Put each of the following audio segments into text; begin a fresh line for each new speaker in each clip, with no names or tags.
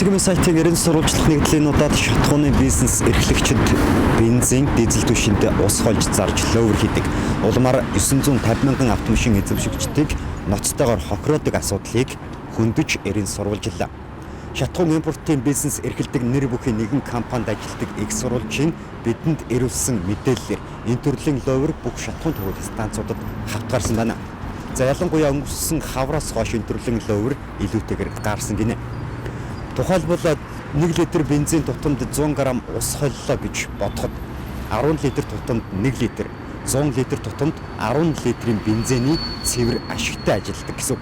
Цэцгийн сайтыг ерөн сурвалжлах нэгдлийн удаад шатхууны бизнес эрхлэгчид бензин, дизель түвшинд ус холж зарж ловер хийдэг. Улмаар 950 мянган автомашин эзэмшигчдийг ноцтойгоор хохироодог асуудлыг хөндөж ерөн сурвалжлаа. Шатхуун импортын бизнес эрхэлдэг нэр бүхий нэгэн компанид ажилладаг их сурвалжийн бидэнд ирүүлсэн мэдээллээр энэ төрлийн ловер бүх шатхуун төвөг станцуудад хавтгаарсан байна. За ялангуяа өнгөрсөн хавраас хойш энэ төрлийн ловер илүүтэйгээр гаарсан гинэ. Тухайлбал 1 литр бензин тутамд 100 г ус холлоо гэж бодоход 10 литр тутамд 1 литр, 100 литр тутамд 10 литрийн бензиний цэвэр ашигтай ажилладаг гэсэн.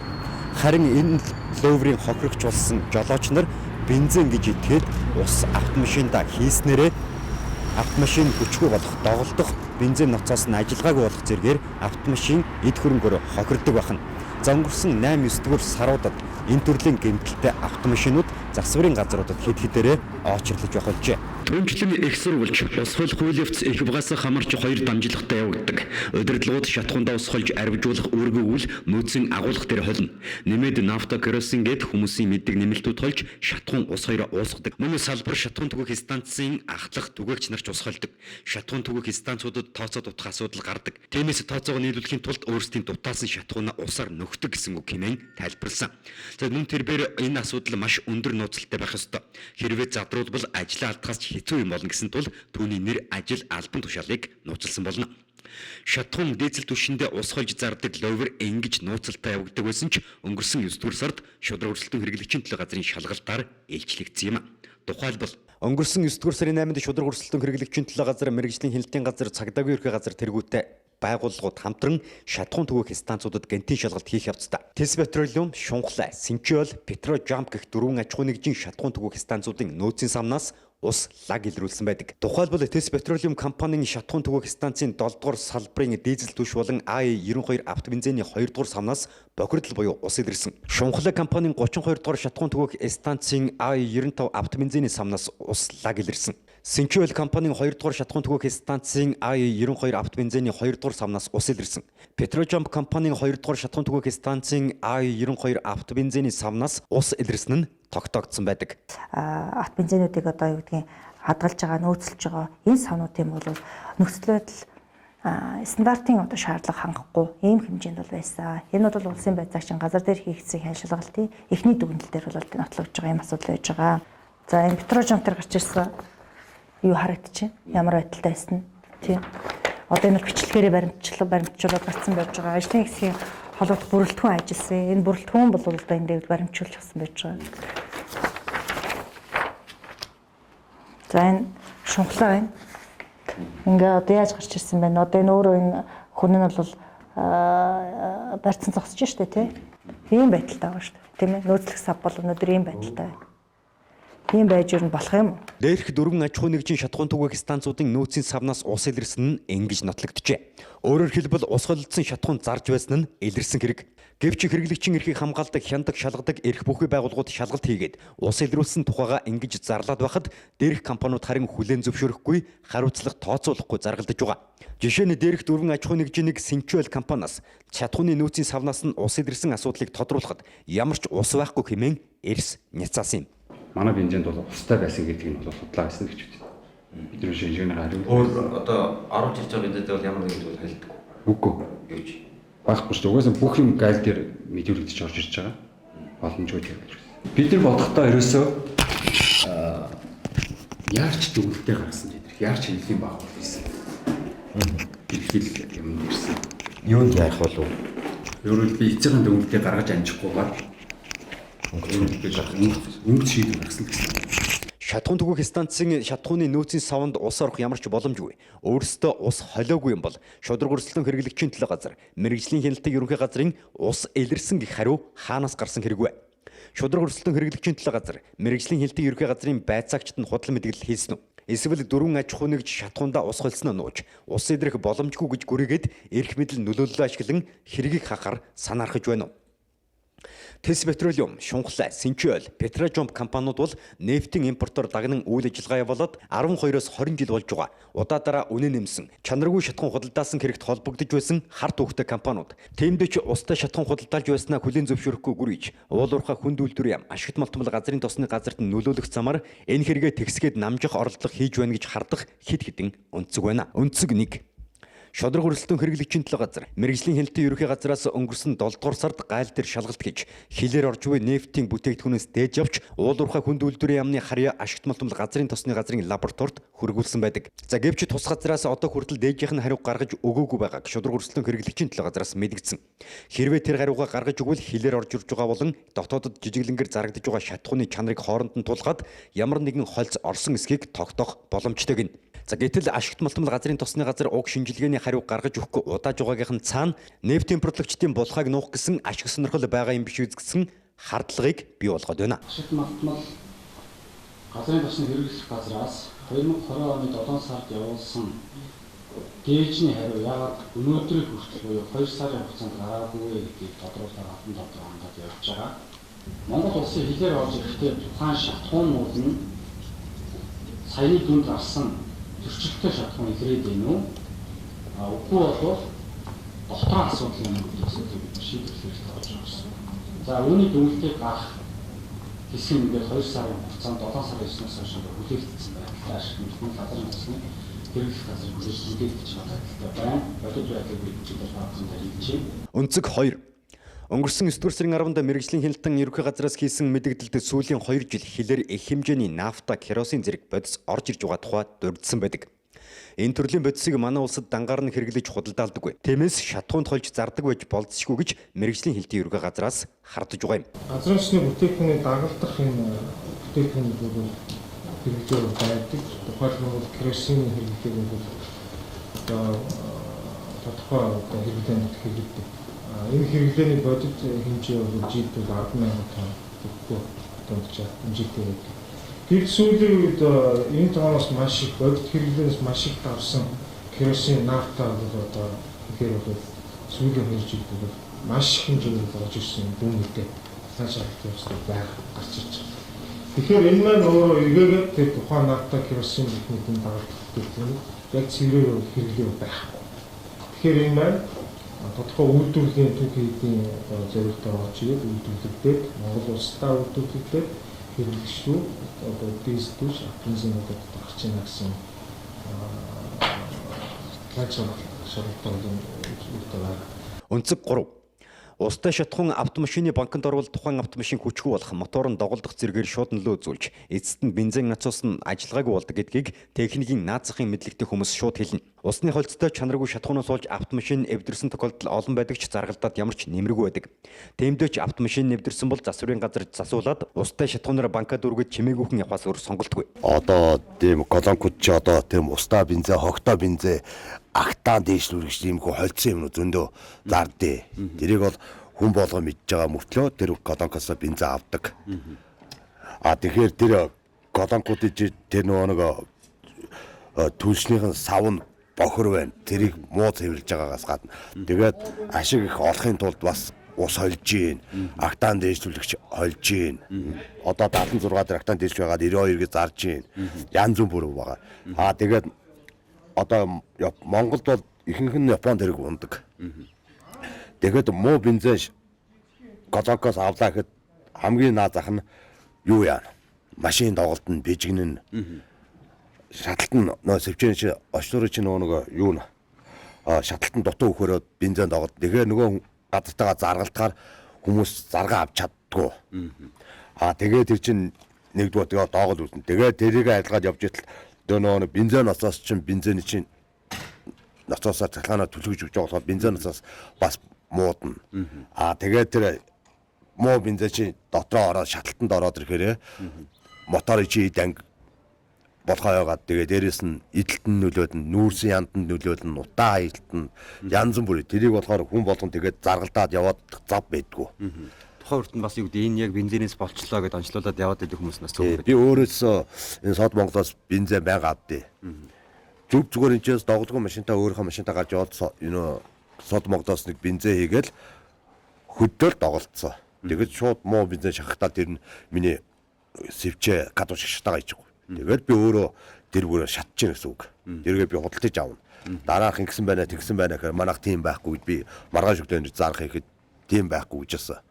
Харин энэ ловрын хохирогч болсон жолооч нар бензин гэж итгээд ус автомашинда хийснээрээ автомашин хүчгүй болох доголдох бензин ноцоос нь ажиллагаагүй болох зэргээр автомашин эд хөрөнгөөр хохирдог байна. За өнгөрсөн 8-9 дугаар саруудад энэ төрлийн гэмтэлтэй автомашинууд засварын газруудад хэд хэдээрээ очрлож байх болжээ. Түүнчлэн их сурвалж ус хол хууль явц их багаас хамаарч 2 дамжлагтай явагддаг. Удирдлагууд шатхуундаа ус холж арвижуулах үүргүүл нөөцийн агуулга дээр холно. Нэмээд нафта керосин гээд хүмүүсийн мэддэг нэмэлтүүд холж шатхуун ус хоёроо уусгадаг. Мөн салбар шатхуун түгээх станцын ахлах түгээгч нарч ус холдог. Шатхуун түгээх станцуудад тооцоо дутах асуудал гардаг. Тиймээс тооцоог нийлүүлэхийн тулд өөрсдийн дутаасан шатхуунаа усаар нөхдөг гэсэн үг хэмээн тайлбарласан. За мөн тэрээр энэ асуудал маш өндөр нууцтай байх ёстой. Хэрвээ задруулбал ажлаа алдахаас хэцүү юм болно гэсэн тул түүний нэр ажил албан тушаалыг нууцлсан болно. Шатхуун дизель түвшиндээ ус холж зардаг ловер ингэж нууцлалтаа явагддаг байсан ч өнгөрсөн 9 дугаар сард шудраг өрсөлдөөн хэрэглэгчийн төлөө газрын шалгалтаар илчлэгдсэн юм. Тухайлбал өнгөрсөн 9 дугаар сарын 8-нд шудраг өрсөлдөөн хэрэглэгчийн төлөө газар, мэргэжлийн хяналтын газар, цагдаагийн ерхий газар тэргүүтээ байгууллагууд хамтран шатхуун түгээх станцуудад гэнтийн шалгалт хийх явцдаа Тэс Петролиум, Шунхлай, Синчол, Петрожамп гэх 4 аж ахуй нэгжийн шатхуун түгээх станцуудын нөөцийн самнаас ус лаг илрүүлсэн байдаг. Тухайлбал Тэс Петролиум компанийн шатхуун түгээх станцын 7 дугаар салбарын дизель түвш болон АЕ92 автобензиний 2 дугаар самнаас бохирдол буюу ус илэрсэн. Шунхлай компанийн 32 дугаар шатхуун түгээх станцын АЕ95 автобензиний самнаас ус лаг илэрсэн. Синчол компанийн 2 дугаар шатхуун түгээх станцын АЕ92 автобензиний 2 дугаар самнаас ус илэрсэн. Петрожамп компанийн 2 дугаар шатхуун түгээх станцын АЕ92 автобензиний самнаас ус илэрсэн нь тогтоогдсон байдаг.
Автобензинуудыг одоо юу гэдгийг хадгалж байгаа, нөөцлж байгаа энэ савнуудын бол нөхцөл байдал стандартын одоо шаардлага хангахгүй ийм хэмжээнд бол байсан. Энэ бол улсын байцаагчийн газар дээр хийгдсэн хяншилгалтын эхний дүгнэлт дээр бол нотлогдож байгаа юм асуудал байж байгаа. За энэ Петрожамп дээр гарч ирсэн юу харагдчих ямар байдалтай байсан нь тийм. Одоо энэ бичлэгээр баримтжуулаад гарсан байж байгаа. Ажлын хэсгийн холбоот бүрэлдэхүүн ажилласан. Энэ бүрэлдэхүүн бол одоо энэ дээр баримтжуулж авсан байж байгаа. За энэ шунхлаа байна. Ингээ одоо яаж гарч ирсэн бэ? Одоо энэ өөрөө энэ хүн нь бол барьцсан зогсож штэ тий. Ийм байдалтай байгаа штэ. Тийм ээ. Нөөцлөх сав бол өнөөдөр ийм байдалтай байна. Тийм байж юу болох юм уу?
Дээрх 4 аж ахуй нэгжийн шатхуун түгээх станцуудын нөөцийн савнаас ус илэрсэн нь ингэж нотлогджээ. Өөрөөр хэлбэл ус холилдсон шатхуун зарж байсан нь илэрсэн хэрэг. Гэвч хэрэглэгчийн эрхийг хамгаалдаг, хяндаг, шалгадаг эрх бүхий байгууллагууд шалгалт хийгээд ус илрүүлсэн тухайга ингэж зарлаад байхад дээрх компаниуд харин хүлээн зөвшөөрөхгүй, хариуцлага тооцоолохгүй заргалдаж байгаа. Жишээ нь дээрх 4 аж ахуй нэгжийн нэг Синчол компаниас шатхууны нөөцийн савнаас нь ус илэрсэн асуудлыг тодруулахад ямар ч ус байхгүй хэмээн эрс няцаасан юм.
Манай бензинд бол устай байсан гэдгийг нь бол судлаа гэсэн гэж үү. Бидний шинжилгээний хариу.
Өөр одоо 10 жил бензинтэй бол ямар нэгэн зүйл хэлдэг.
Үгүй.
Юу ч.
Багхгүй шүү. Угаасаа бүх юм гайл дээр мэдүүлэгдэж орж ирж байгаа. Боломжгүй хэлж. Бид нар бодохдоо ерөөсөө яарч дүгнэлтээ гаргасан гэдэг. Яарч хэлэх юм баг байсан. Хэлхийл юм ирсэн.
Юунд яах болов?
Өөрөөр би эцэгэн дүгнэлтээ гаргаж амжихгүйгээр өнгө шийдвэр гаргасан гэсэн.
Шатхуун түгээх станцын шатхууны нөөцийн савнд ус орох ямар ч боломжгүй. Өөрөөсөө ус холиогүй юм бол шудраг өрсөлдөөн хэрэглэгчийн төлөө газар, мэргэжлийн хяналтын ерөнхий газрын ус илэрсэн гэх хариу хаанаас гарсан хэрэгвэ? Шудраг өрсөлдөөн хэрэглэгчийн төлөө газар, мэргэжлийн хяналтын ерөнхий газрын байцаагчид нь худал мэдээлэл хийсэн үү? Эсвэл 4 аж ахуй нэгж шатхуундаа ус холсноо нууж, ус илрэх боломжгүй гэж гүрийгээд эрх мэдэл нөлөөллөө ашиглан хэргийг хахаар санаархаж байна уу? Тэс петролиум, Шунхлай, Синчойл, Петрожомп компаниуд бол нефтийн импортоор дагнан үйл ажиллагаа явуулаад 12-оос 20 жил болж байгаа. Удаадаараа үнэ нэмсэн, чанаргүй шатхан худалдаасан хэрэгт холбогдож байсан харт хөвгтэй компаниуд. Тиймдээ ч устай шатхан худалдаалж байснаа хүлээн зөвшөөрөхгүй гүрийж, уул уурхай хүнд үйлдвэрийн ашигт малтмал газрын тосны газарт нөлөөлөх замаар энэ хэрэгээ тэгсгээд намжих оролдлого хийж байна гэж хардах хэд хэдэн өнцөг байна. Өнцөг 1. Шодрог өрсөлдөөн хэрэглэгчийн төлөө газар мэрэгжлийн хяналтын ерөнхий газраас өнгөрсөн 7 дугаар сард гайл дээр шалгалт хийж хилээр орж буй нефтийн бүтээгдэхүүнээс дээж авч уул уурхай хүнд үйлдвэрийн яамны харьяа ашигт малтмал газрын тосны газрын лабораторид хүргүүлсэн байдаг. За гэвч тус газраас одоо хүртэл дээжийнх нь хариу гаргаж өгөөгүй байгааг шодрог өрсөлдөөн хэрэглэгчийн төлөө газраас мэдгдсэн. Хэрвээ тэр хариугаа гаргаж өгвөл хилээр орж ирж байгаа болон дотоодод жижиглэнгээр зарагдж байгаа шатхууны чанарыг хооронд нь тулгаад ямар нэгэн хольц орсон эсхийг тогтоох боломжтой гэнэ. За гэтэл ашигт малтмал газрын тосны газар уг шинжилгээний хариу гаргаж өгөхгүй удааж байгаагийнх нь цаана нефт импортлогчдын булхайг нуух гэсэн ашиг сонирхол байгаа юм биш үү гэсэн хардлагыг бий болгоод байна.
Ашигт малтмал газрын тосны хэрэглэх газраас 2020 оны 7 сард явуулсан дээжний хариу яагаад өнөөдрийг хүртэл буюу 2 сарын хугацаанд гараагүй гэдгийг тодруулах хатан дотор хангаж явж байгаа. Монгол улсын хилээр орж ирэхдээ тухайн шатхуунууд нь саяны дүнд гарсан зөрчилтэй шатхуун илрээд байна уу? Үгүй бол дотоод асуудал юм гэдэг асуудлыг бид шийдвэрлэх хэрэгтэй болж байна. За үүний дүнлтийг гарах хэсэг нь ингээд 2 сарын хугацаанд 7 сарын 9-ноос хойш хүлээлтсэн байна. Ашиг мэтгүүл газрын тосны хэрэглэх газрын хүлээлтэж байгаа байна. Бодит байдлыг бид хаасан хэлж байна.
Өнцөг 2. Өнгөрсөн 9 дугаар сарын 10-нд мэрэгжлийн хяналтын ерөнхий газраас хийсэн мэдээлэлд сүүлийн 2 жил хилээр их хэмжээний нафта, керосин зэрэг бодис орж ирж байгаа тухай дурдсан байдаг. Энэ төрлийн бодисыг манай улсад дангаар нь хэрэглэж худалдаалдаггүй. Тиймээс шатхуунд холж зардаг байж болцсохгүй гэж мэрэгжлийн хяналтын ерөнхий газраас хардж байгаа юм.
Газрын тосны бүтээгдэхүүний дагалдах энэ бүтээгдэхүүнүүд бол хэрэглэжээр байдаг. Тухайлбал керосины хэрэглээг бол одоо тодорхой хэрэглээнд хэрэглэдэг. Энэ хэрэглээний бодит хэмжээ бол жилд 10,000 тонн төгрөг томч хэмжээтэй байдаг. Гэвч сүүлийн үед энэ тооноос маш их бодит хэрэглээс маш их давсан керосин, нафта бол одоо ихээр бол сүүлийн 2 жилд бол маш их хэмжээнд орж ирсэн дүн мэдээ цааш шалгах байх гарч ирж байна. Тэгэхээр энэ маань өөрөө эргээгээд тэр тухайн нафта, керосин бүхнийг дагалдах гэдэг нь яг цэврээр хэрэглээ байхгүй. Тэгэхээр энэ маань тодорхой үйлдвэрлэлийн түүхийдийн зорилгоор орж ирээд үйлдвэрлэгдээд Монгол улстай үйлдвэрлэгдээд хэрэглэгчдүү одоо дизель, бензинуудад гарч ийн гэсэн
Өнцөг 3. Устай шатхуун автомашины банкнд орвол тухайн автомашин хүчгүй болох мотор нь доголдох зэргээр шууд нөлөө үзүүлж эцэст нь бензин нацуус нь ажиллагаагүй болдог гэдгийг техникийн наацхийн мэдлэгтэй хүмүүс шууд хэлнэ. Усны холцтой чанаргүй шатхуунаас болж автомашин эвдэрсэн тохиолдол олон байдаг ч заргалдаад ямар ч нэмэргүй байдаг. Тиймдээ ч автомашин эвдэрсэн бол засварын газар засуулаад устай шатхуунаар банкад өргөж чимээгүйхэн явахаас өөр сонголтгүй.
Одоо тийм колонкууд ч одоо тийм устай бензин, хогтой бензин актаан дээшлүүлэгч юм хөө холцсон юм зөндөө зардээ. Тэрийг бол хүн болгоо мэдж байгаа мөртлөө тэр колонкоос бензин авдаг. Тэгэхээр тэр колонкуудыг тэр нөгөө түлшнийхэн сав нь бохор байна. Тэрийг муу цэвэрлж байгаагаас гадна. Тэгээд ашиг их олохын тулд бас ус холж гин, актаан дээшлүүлэгч холж гин. Одоо 76 дээр актаан дээшлж байгаад 92-ийг зарж гин. Янз бүр байгаа. Тэгээд одоо Монголд бол ихэнх нь Японд хэрэг ундаг. Тэгэхэд муу бензин колонкоос авлаа гэхэд хамгийн наад зах нь юу яа? Машин доголдно, бижигнэн. Шаталтан нөө сэвчэн чи очлорын чи нөгөө юу нэ? Шаталтан дутуу өгөхөөрөө бензин доголд. Тэгэхээр нөгөө гадартайгаа заргалтаар хүмүүс заргаа авч чаддгүй. Тэгээд тэр чин нэгдүгээр тэгээ доогол үүснэ. Тэгээд тэрийг айлгаад явж итэл нөгөө бензин ноцоос чинь бензиний чинь ноцоосоо цахилгаанаа түлхэж өгч байгаа болохоор бензин ноцоос бас муудна. Тэгээд тэр муу бензин чи дотроо ороод шаталтанд ороод ирэхээр моторын чи данг болохоо яагаад тэгээд дээрэс нь эдэлтэн нөлөөдөн, нүүрсэн янданд нөлөөдөн, утаа эдэлтэн янз бүр. Тэрийг болохоор хүн болгон тэгээд заргалдаад яваад зав байдгүй.
Тухайн үрт нь бас юу гэдэг энэ яг бензинээс болчлоо гэдээ онцлуулаад яваад байдаг хүмүүс нас цөөхөн.
Би өөрөөсөө энэ Сод Монголоос бензин байга авдээ. Зүгээр энэ ч доголдгоо машинтаа өөрийнхөө машинтаа гарч яваад Сод Монголоос нэг бензин хийгээл хөдөө доголдсон. Тэгээд шууд муу бизнес шахахтаа тэр нь миний сэвчээ гадуур шаштаага хийж байгаа. Тэгээд би өөрөө дэргүүрээ шатж гин гэсэн үг. Дэргээ би худалдаж авна. Дараах ингэсэн байна тэгсэн байна гэхээр манайх тийм байхгүй би маргааш өгдөө зарах ихэд тийм байхгүй гэж байна.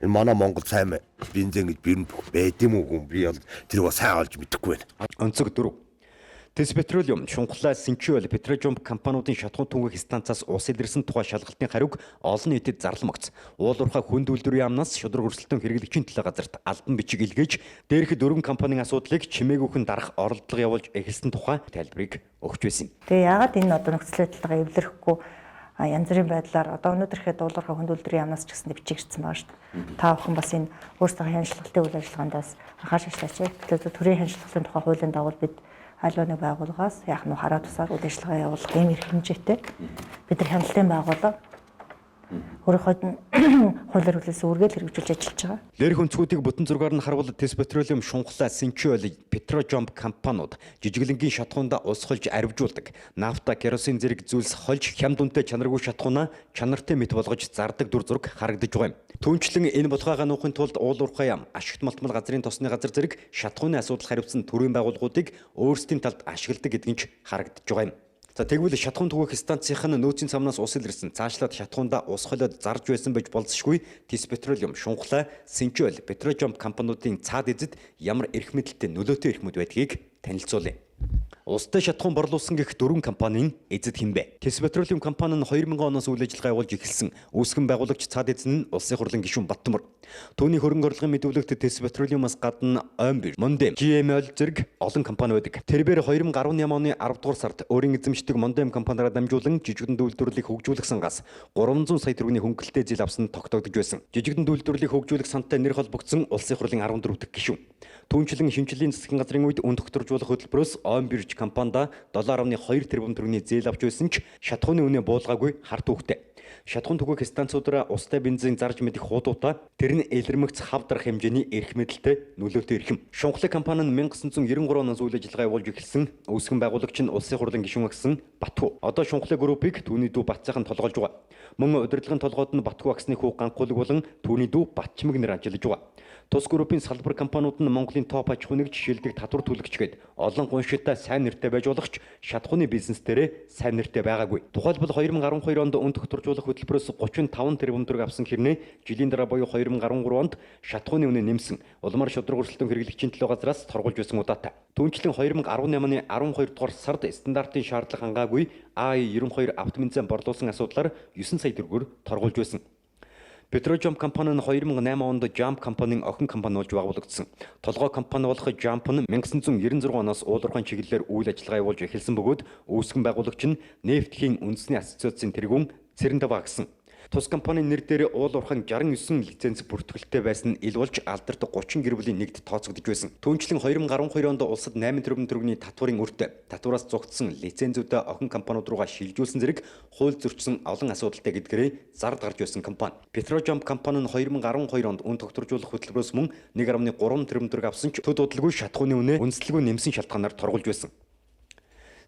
Энэ манай Монгол сайн бензин гэж бирэн байд юм уу хүн би бол тэр бас сайн олж мэдэхгүй байна.
Онцөг 4. Тэс петролиум, Шунхлаа, Синчуэл, Петрожомп компаниудын шатхуун түнхэх станцаас ус илэрсэн тухай шалгалтын хариуг олон нийтэд зарлан өгц. Уулуурхай хүнд үйлдвэрийн яамнаас шудраг өрсөлдөөн хэрэглэгчийн төлөө газарт албан бичиг илгээж, дээрх дөрвөн компанийн асуудлыг чимээгүйхэн дарах оролдлого явуулж эхэлсэн тухай тайлбарыг өгч байсан юм.
Тэгээ яагаад энэ одоо нөхцөл байдлаа эвлэрэхгүй янз бүрийн байдлаар одоо өнөөдөрхөд уулуурхай хүнд үйлдвэрийн яамнаас ч гэсэн бичиг ирсэн байгаа шүү дээ. Та бүхэн бас энэ өөрсдөө хяналтын үйл ажиллагаандаас анхаарч ажиллаач. Тэгэхээр төрийн хяналтын тухай хуулийн дагуу бид аль нэг байгууллагаас яг нь хараа тусаар үйл ажиллагаа явуулах ийм эрх хэмжээтэй бид нар хяналтын байгууллага өөрийнхөө хуулиар хүлээсэн үргээл хэрэгжүүлж ажиллаж байгаа.
Лэрх өнцгүүдийг бүтэн зургаар нь харуул Тэс петролиум, Шунхлаа, Синчуэл, Петрожомп компаниуд жижиглэнгийн шатхуундаа ус холж арвижуулдаг. Нафта, керосин зэрэг зүйлс холж хямд үнэтэй чанаргүй шатхуунаа чанартай мэт болгож зардаг дүр зураг харагдаж байгаа юм. Түүнчлэн энэ булгаагаа нуухын тулд уулуурхай яам, ашигт малтмал газрын тосны газар зэрэг шатхууны асуудал хариуцсан төрийн байгууллагуудыг өөрсдийн талд ашигладаг гэдгийг ч харагдаж байгаа юм. За тэгвэл шатхуун түгээх станцийнх нь нөөцийн цамнаас ус илэрсэн цаашлаад шатхуундаа ус холиод зарж байсан байж болзошгүй. Тэс петролиум, Шунхлаа, Синчуэл, Петрожомп компаниудын цаад эзэд ямар эрх мэдэлтэй нөлөөтэй эрхмүүд байдгийг танилцуулъя. Устай шатхуун борлуулсан гэх дөрвөн компанийн эзэд хинбэ? Тэс петролиум компани нь 2000 оноос үйл ажиллагаа явуулж эхэлсэн. Үүсгэн байгуулагч цаад эзэн нь улсын хурлын гишүүн Баттамар. Түүний хөрөнгө орлогын мэдүүлэгт Тэс петролиумаас гадна Оймбир, Мондем, GML зэрэг олон компани байдаг. Тэрбээр 2018 оны 10 дугаар сард өөрийн эзэмшдэг Мондем компаниараа дамжуулан жижигдэн үйлдвэрлэлийг хөгжүүлэх сангаас 300 сая төгрөгийн хөнгөлөлтэй зээл авсан тогтоогдож байсан. Жижигдэн үйлдвэрлэлийг хөгжүүлэх сантай нэр холбогдсон улсын хурлын 14 дахь гишүүн. Түүнчлэн шинжилгээний засгийн газрын үед үн тогтворжуулах хөтөлбөрөөс Оймбир компанида 7.2 тэрбум төгрөгийн зээл авч байсан ч шатхууны үнэ буулгаагүй харт үхтэй. Шатхуун түгээх станцуудаараа устай бензин зарж мэдэх хуудуудаа тэр нь элэрмэгц хав дарах хэмжээний эрх мэдэлтэй нөлөөтэй эрхэм. Шунхлаа компани нь 1993 оноос үйл ажиллагаа явуулж эхэлсэн. Үүсгэн байгуулагч нь улсын хурлын гишүүн гэсэн Батхүү. Одоо Шунхлаа группийг түүний дүү Батцайхан толгойлж байгаа. Мөн удирдлагын толгойд нь Батхүү аксны хүү Ганхуулаг болон түүний дүү Батчмаг нэр ажиллаж байгаа. Тус группийн салбар компаниуд нь Монголын топ аж ахуйныг жишээлдэг татвар төлөгчгээд олон гоншилтай сайн нэртэй байж болох ч шатхууны бизнес дээрээ сайн нэртэй байгаагүй. Тухайлбал 2012 онд үн тогтворжуулах хөтөлбөрөөс 35 тэрбум төгрөг авсан хэрнээ жилийн дараа буюу 2013 онд шатхууны үнэ нэмсэн. Улмаар шудраг өрсөлдөөн хэрэглэгчийн төлөө газраас торгуулж байсан удаатай. Түүнчлэн 2018 оны 12 дугаар сард стандартын шаардлага хангаагүй AI-92 автомобиль борлуулсан асуудлаар 9 сая төгрөгөөр торгуулж байсан. Петрожомп компани нь 2008 онд Jump компанийн охин компани болж байгуулагдсан. Толгой компани болох Jump нь 1996 оноос уулуурхайн чиглэлээр үйл ажиллагаа явуулж эхэлсэн бөгөөд үүсгэн байгуулагч нь нефтхийн үндэсний ассоциацийн тэргүүн Цэрэндава гэсэн. Тус компанийн нэр дээр уулуурхайн 69 лиценз бүртгэлтэй байсан нь ил болж алдарт 30 гэр бүлийн нэгд тооцогдож байсан. Түүнчлэн 2012 онд улсад 8 тэрбум төгрөгийн татварын үрт татвараас зугтсан лицензүүдээ охин компаниуд руугаа шилжүүлсэн зэрэг хууль зөрчсөн олон асуудалтай гэдгээрээ зард гарч байсан компани. Петрожомп компани нь 2012 онд үн тогтворжуулах хөтөлбөрөөс мөн 1.3 тэрбум төгрөг авсан ч төд удалгүй шатхууны үнэ үндэслэлгүй нэмсэн шалтгаанаар торгуулж байсан.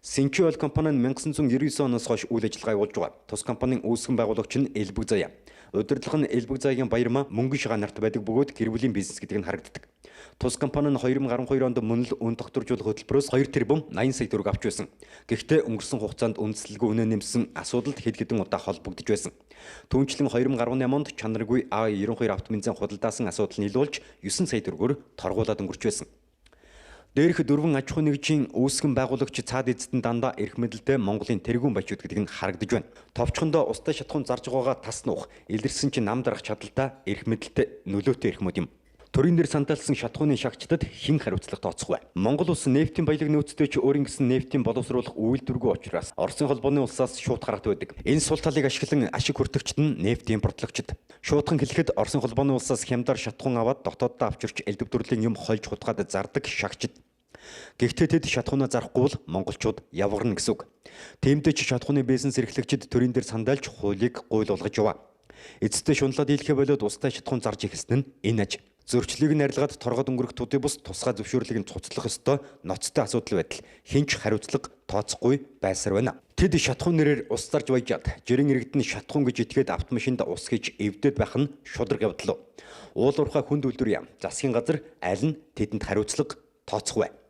Синчуэл компани нь 1999 оноос хойш үйл ажиллагаа явуулж байгаа. Тус компанийн үүсгэн байгуулагч нь Элбэг Заяа. Удирдлага нь Элбэг Заяагийн баярмаа мөнгөн шигаа нарт байдаг бөгөөд гэр бүлийн бизнес гэдэг нь харагддаг. Тус компани нь 2012 онд мөн л үн тогтворжуулах хөтөлбөрөөс 2 тэрбум 80 сая төгрөг авч байсан. Гэхдээ өнгөрсөн хугацаанд үндэслэлгүй үнэ нэмсэн асуудалд хэд хэдэн удаа холбогдож байсан. Түүнчлэн 2018 онд чанаргүй AI-92 автомобилийн худалдаасан асуудал нь илүүлж 9 сая төгрөгөөр торгуулад өнгөрч байсан. Дээрх дөрвөн аж ахуй нэгжийн үүсгэн байгуулагч цаад эзэд нь дандаа эрх мэдэлтэй Монголын тэргүүн баячууд гэдэг нь харагдаж байна. Товчхондоо устай шатхуун зарж байгаагаа тас нуух, илэрсэн чинь нам дарах чадaltaй эрх мэдэлтэй нөлөөтэй эрхмүүд юм. Төрийн дээр сандалсан шатхууны шагчдад хэн хариуцлага тооцох вэ? Монгол улс нефтийн баялаг нөөцтэй ч өөрийн гэсэн нефтийн боловсруулах үйлдвэргүй учраас Оросын холбооны улсаас шууд гаргад байдаг. Энэ сул талыг ашиглан ашиг хүртэгчд нь нефт импортлогчд. Шуудхан хэлэхэд Оросын холбооны улсаас хямдар шатхуун аваад дотооддоо авчирч элдв төрлийн юм хольж хутгаад зардаг шагчд. Гэхдээ тэд шатхуунаа зарахгүй бол монголчууд явгарна гэсэн үг. Тиймдээ ч шатхууны бизнес эрхлэгчид төрийн дээр сандалж хуулийг гуйл болгож яваа. Эцэстээ шунлаад дийлхэ болоод устай шатхуун зарж эхэлсэн нь энэ аж. Зөрчлийг нь арилгаад торгоод өнгөрөх төдий бус тусгай зөвшөөрлийг нь цуцлах ёстой ноцтой асуудал байтал хинч хариуцлага тооцохгүй байсаар байна. Тэд шатхуун нэрээр ус зарж баяжаад жирийн иргэд нь шатхуун гэж итгээд автомашинд ус хийж эвдээд байх нь шудраг явдал. Уул уурхай хүнд үйлдвэр яам засгийн газар аль нь тэдэнд хариуцлага тооцох вэ?